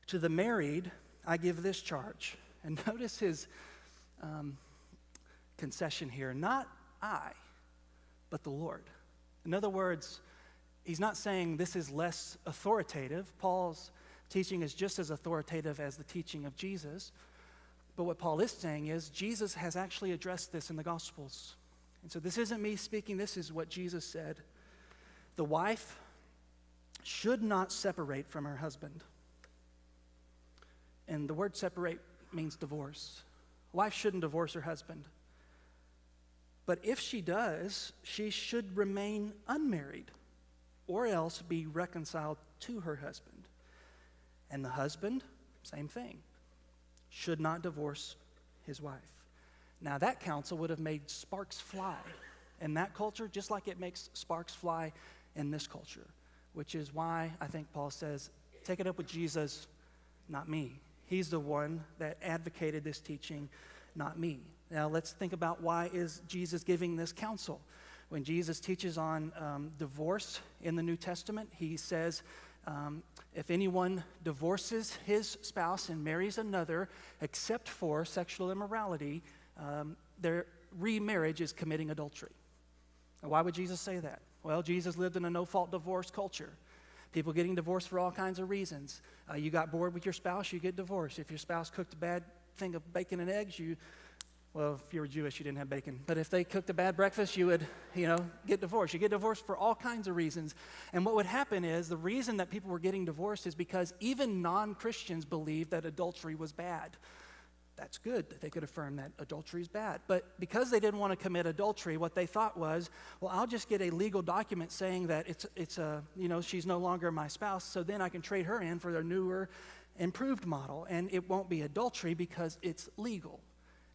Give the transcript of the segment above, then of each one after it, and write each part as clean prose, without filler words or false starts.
To the married, I give this charge. And notice his concession here. Not I, but the Lord. In other words, he's not saying this is less authoritative. Paul's teaching is just as authoritative as the teaching of Jesus. But what Paul is saying is Jesus has actually addressed this in the Gospels. And so this isn't me speaking, this is what Jesus said. The wife should not separate from her husband. And the word separate means divorce. Wife shouldn't divorce her husband. But if she does, she should remain unmarried or else be reconciled to her husband. And the husband, same thing, should not divorce his wife. Now that counsel would have made sparks fly in that culture, just like it makes sparks fly in this culture, which is why I think Paul says, take it up with Jesus, not me. He's the one that advocated this teaching, not me. Now let's think about why is Jesus giving this counsel. When Jesus teaches on divorce in the New Testament, he says, if anyone divorces his spouse and marries another, except for sexual immorality, their remarriage is committing adultery. Now, why would Jesus say that? Well, Jesus lived in a no-fault divorce culture. People getting divorced for all kinds of reasons. You got bored with your spouse, you get divorced. If your spouse cooked a bad thing of bacon and eggs, well, if you were Jewish, you didn't have bacon. But if they cooked a bad breakfast, you would, get divorced. You get divorced for all kinds of reasons. And what would happen is the reason that people were getting divorced is because even non-Christians believed that adultery was bad. That's good that they could affirm that adultery is bad. But because they didn't want to commit adultery, what they thought was, well, I'll just get a legal document saying that she's no longer my spouse, so then I can trade her in for their newer, improved model. And it won't be adultery because it's legal.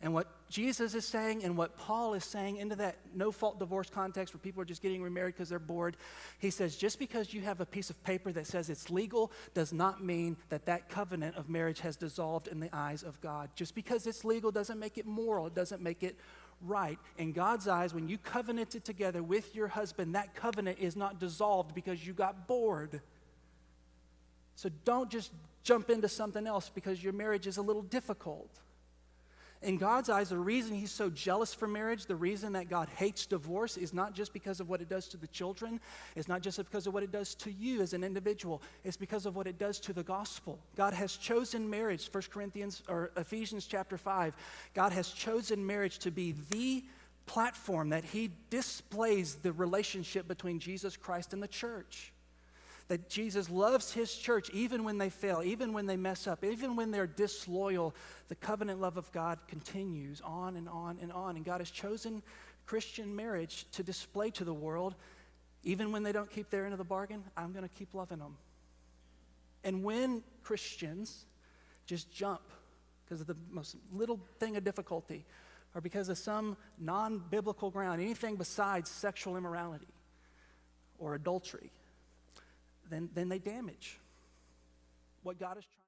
And what Jesus is saying and what Paul is saying into that no-fault divorce context where people are just getting remarried because they're bored, he says just because you have a piece of paper that says it's legal does not mean that that covenant of marriage has dissolved in the eyes of God. Just because it's legal doesn't make it moral. It doesn't make it right. In God's eyes, when you covenanted together with your husband, that covenant is not dissolved because you got bored. So don't just jump into something else because your marriage is a little difficult. In God's eyes, the reason he's so jealous for marriage, the reason that God hates divorce is not just because of what it does to the children. It's not just because of what it does to you as an individual. It's because of what it does to the gospel. God has chosen marriage, Ephesians chapter 5. God has chosen marriage to be the platform that he displays the relationship between Jesus Christ and the church. That Jesus loves his church even when they fail, even when they mess up, even when they're disloyal. The covenant love of God continues on and on and on. And God has chosen Christian marriage to display to the world, even when they don't keep their end of the bargain, I'm going to keep loving them. And when Christians just jump because of the most little thing of difficulty or because of some non-biblical ground, anything besides sexual immorality or adultery, then they damage what God is trying.